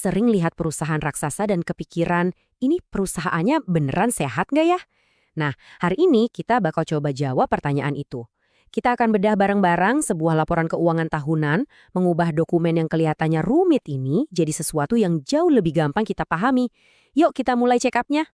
sering lihat perusahaan raksasa dan kepikiran, ini perusahaannya beneran sehat nggak ya? Nah, hari ini kita bakal coba jawab pertanyaan itu. Kita akan bedah bareng-bareng sebuah laporan keuangan tahunan, mengubah dokumen yang kelihatannya rumit ini jadi sesuatu yang jauh lebih gampang kita pahami. Yuk kita mulai check up-nya.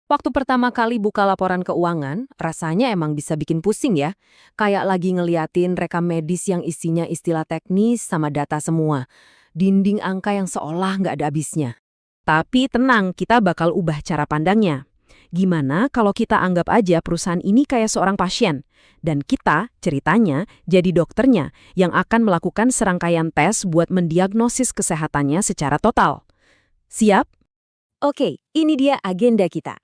Waktu pertama kali buka laporan keuangan, rasanya emang bisa bikin pusing ya. Kayak lagi ngeliatin rekam medis yang isinya istilah teknis sama data semua. Dinding angka yang seolah nggak ada habisnya. Tapi tenang, kita bakal ubah cara pandangnya. Gimana kalau kita anggap aja perusahaan ini kayak seorang pasien? Dan kita, ceritanya, jadi dokternya yang akan melakukan serangkaian tes buat mendiagnosis kesehatannya secara total. Siap? Oke, ini dia agenda kita.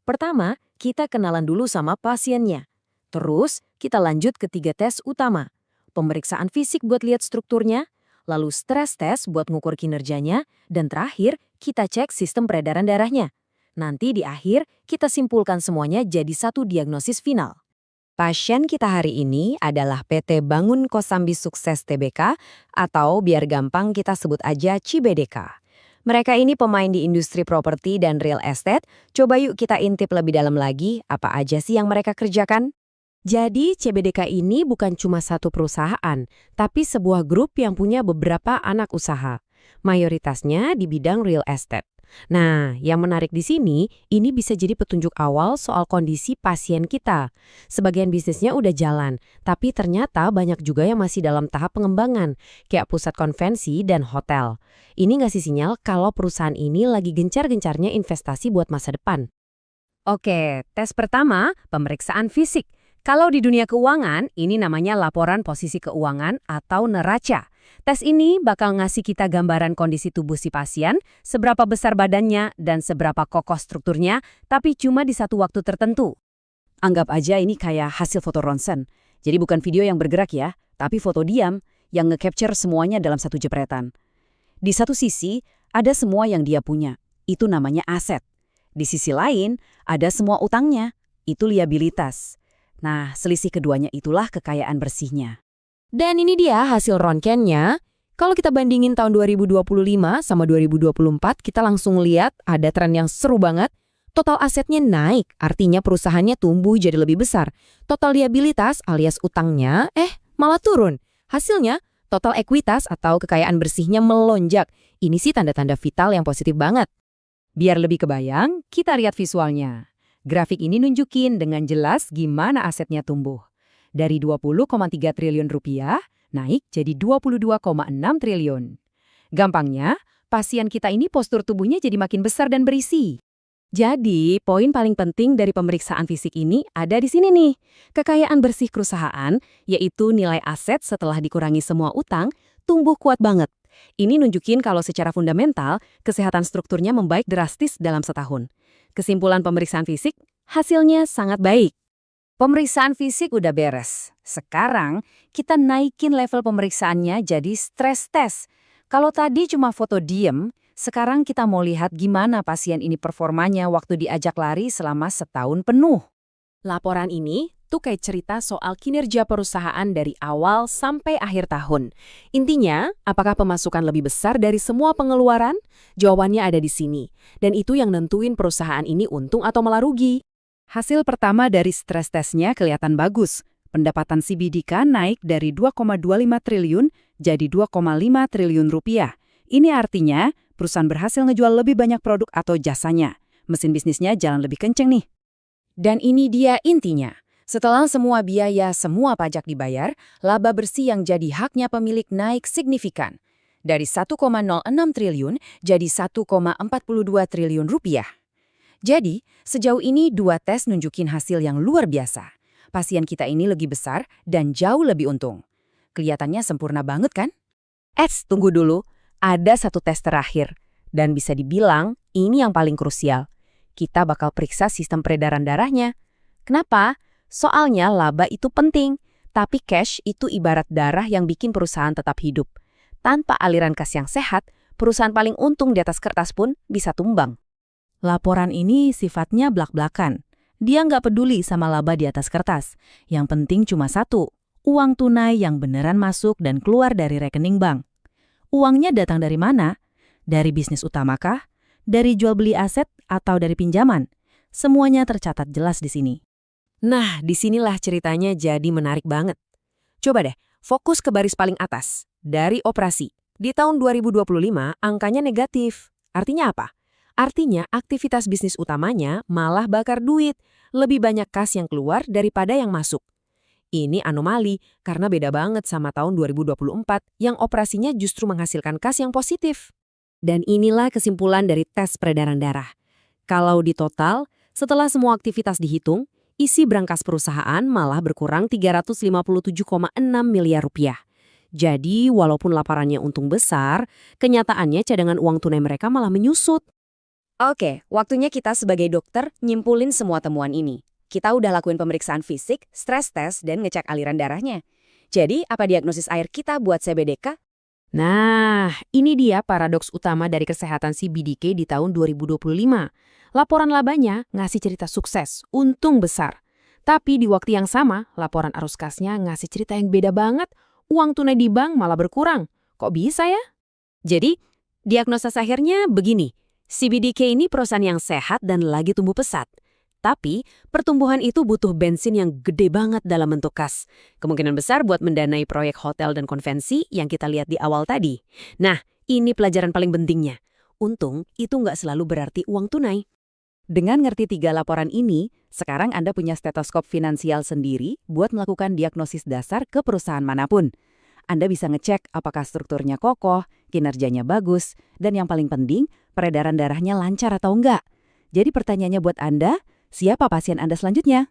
Pertama, kita kenalan dulu sama pasiennya. Terus, kita lanjut ke 3 tes utama. Pemeriksaan fisik buat lihat strukturnya, lalu stres tes buat ngukur kinerjanya, dan terakhir, kita cek sistem peredaran darahnya. Nanti di akhir, kita simpulkan semuanya jadi satu diagnosis final. Pasien kita hari ini adalah PT Bangun Kosambi Sukses Tbk, atau biar gampang kita sebut aja CBDK. Mereka ini pemain di industri properti dan real estate. Coba yuk kita intip lebih dalam lagi, apa aja sih yang mereka kerjakan? Jadi CBDK ini bukan cuma satu perusahaan, tapi sebuah grup yang punya beberapa anak usaha. Mayoritasnya di bidang real estate. Nah, yang menarik di sini, ini bisa jadi petunjuk awal soal kondisi pasien kita. Sebagian bisnisnya udah jalan, tapi ternyata banyak juga yang masih dalam tahap pengembangan, kayak pusat konvensi dan hotel. Ini ngasih sinyal kalau perusahaan ini lagi gencar-gencarnya investasi buat masa depan. Oke, tes pertama, pemeriksaan fisik. Kalau di dunia keuangan, ini namanya laporan posisi keuangan atau neraca. Tes ini bakal ngasih kita gambaran kondisi tubuh si pasien, seberapa besar badannya, dan seberapa kokoh strukturnya, tapi cuma di satu waktu tertentu. Anggap aja ini kayak hasil foto ronsen. Jadi bukan video yang bergerak ya, tapi foto diam yang nge-capture semuanya dalam satu jepretan. Di satu sisi, ada semua yang dia punya. Itu namanya aset. Di sisi lain, ada semua utangnya. Itu liabilitas. Nah, selisih keduanya itulah kekayaan bersihnya. Dan ini dia hasil rongkennya. Kalau kita bandingin tahun 2025 sama 2024, kita langsung lihat ada tren yang seru banget. Total asetnya naik, artinya perusahaannya tumbuh jadi lebih besar. Total liabilitas alias utangnya, malah turun. Hasilnya, total ekuitas atau kekayaan bersihnya melonjak. Ini sih tanda-tanda vital yang positif banget. Biar lebih kebayang, kita lihat visualnya. Grafik ini nunjukin dengan jelas gimana asetnya tumbuh. Dari 20,3 triliun rupiah, naik jadi 22,6 triliun. Gampangnya, pasien kita ini postur tubuhnya jadi makin besar dan berisi. Jadi, poin paling penting dari pemeriksaan fisik ini ada di sini nih. Kekayaan bersih perusahaan, yaitu nilai aset setelah dikurangi semua utang, tumbuh kuat banget. Ini nunjukin kalau secara fundamental, kesehatan strukturnya membaik drastis dalam setahun. Kesimpulan pemeriksaan fisik, hasilnya sangat baik. Pemeriksaan fisik udah beres. Sekarang, kita naikin level pemeriksaannya jadi stres tes. Kalau tadi cuma foto diem, sekarang kita mau lihat gimana pasien ini performanya waktu diajak lari selama setahun penuh. Laporan ini tuh kayak cerita soal kinerja perusahaan dari awal sampai akhir tahun. Intinya, apakah pemasukan lebih besar dari semua pengeluaran? Jawabannya ada di sini. Dan itu yang nentuin perusahaan ini untung atau malah rugi. Hasil pertama dari stres tesnya kelihatan bagus. Pendapatan CBDK naik dari 2,25 triliun jadi 2,5 triliun rupiah. Ini artinya perusahaan berhasil ngejual lebih banyak produk atau jasanya. Mesin bisnisnya jalan lebih kenceng nih. Dan ini dia intinya. Setelah semua biaya, semua pajak dibayar, laba bersih yang jadi haknya pemilik naik signifikan. Dari 1,06 triliun jadi 1,42 triliun rupiah. Jadi, sejauh ini 2 tes nunjukin hasil yang luar biasa. Pasien kita ini lebih besar dan jauh lebih untung. Kelihatannya sempurna banget kan? Tunggu dulu. Ada 1 tes terakhir. Dan bisa dibilang, ini yang paling krusial. Kita bakal periksa sistem peredaran darahnya. Kenapa? Soalnya laba itu penting. Tapi cash itu ibarat darah yang bikin perusahaan tetap hidup. Tanpa aliran kas yang sehat, perusahaan paling untung di atas kertas pun bisa tumbang. Laporan ini sifatnya blak-blakan. Dia nggak peduli sama laba di atas kertas. Yang penting cuma satu, uang tunai yang beneran masuk dan keluar dari rekening bank. Uangnya datang dari mana? Dari bisnis utamakah? Dari jual beli aset atau dari pinjaman? Semuanya tercatat jelas di sini. Nah, disinilah ceritanya jadi menarik banget. Coba deh, fokus ke baris paling atas. Dari operasi. Di tahun 2025, angkanya negatif. Artinya apa? Artinya aktivitas bisnis utamanya malah bakar duit. Lebih banyak kas yang keluar daripada yang masuk. Ini anomali karena beda banget sama tahun 2024 yang operasinya justru menghasilkan kas yang positif. Dan inilah kesimpulan dari tes peredaran darah. Kalau di total, setelah semua aktivitas dihitung, isi brankas perusahaan malah berkurang 357,6 miliar rupiah. Jadi, walaupun laporannya untung besar, kenyataannya cadangan uang tunai mereka malah menyusut. Oke, waktunya kita sebagai dokter nyimpulin semua temuan ini. Kita udah lakuin pemeriksaan fisik, stres tes, dan ngecek aliran darahnya. Jadi, apa diagnosis air kita buat CBDK? Nah, ini dia paradoks utama dari kesehatan CBDK di tahun 2025. Laporan labanya ngasih cerita sukses, untung besar. Tapi di waktu yang sama, laporan arus kasnya ngasih cerita yang beda banget. Uang tunai di bank malah berkurang. Kok bisa ya? Jadi, diagnosis akhirnya begini. CBDK ini perusahaan yang sehat dan lagi tumbuh pesat. Tapi, pertumbuhan itu butuh bensin yang gede banget dalam bentuk kas. Kemungkinan besar buat mendanai proyek hotel dan konvensi yang kita lihat di awal tadi. Nah, ini pelajaran paling pentingnya. Untung, itu nggak selalu berarti uang tunai. Dengan ngerti 3 laporan ini, sekarang Anda punya stetoskop finansial sendiri buat melakukan diagnosis dasar ke perusahaan manapun. Anda bisa ngecek apakah strukturnya kokoh, kinerjanya bagus, dan yang paling penting, peredaran darahnya lancar atau enggak. Jadi pertanyaannya buat Anda, siapa pasien Anda selanjutnya?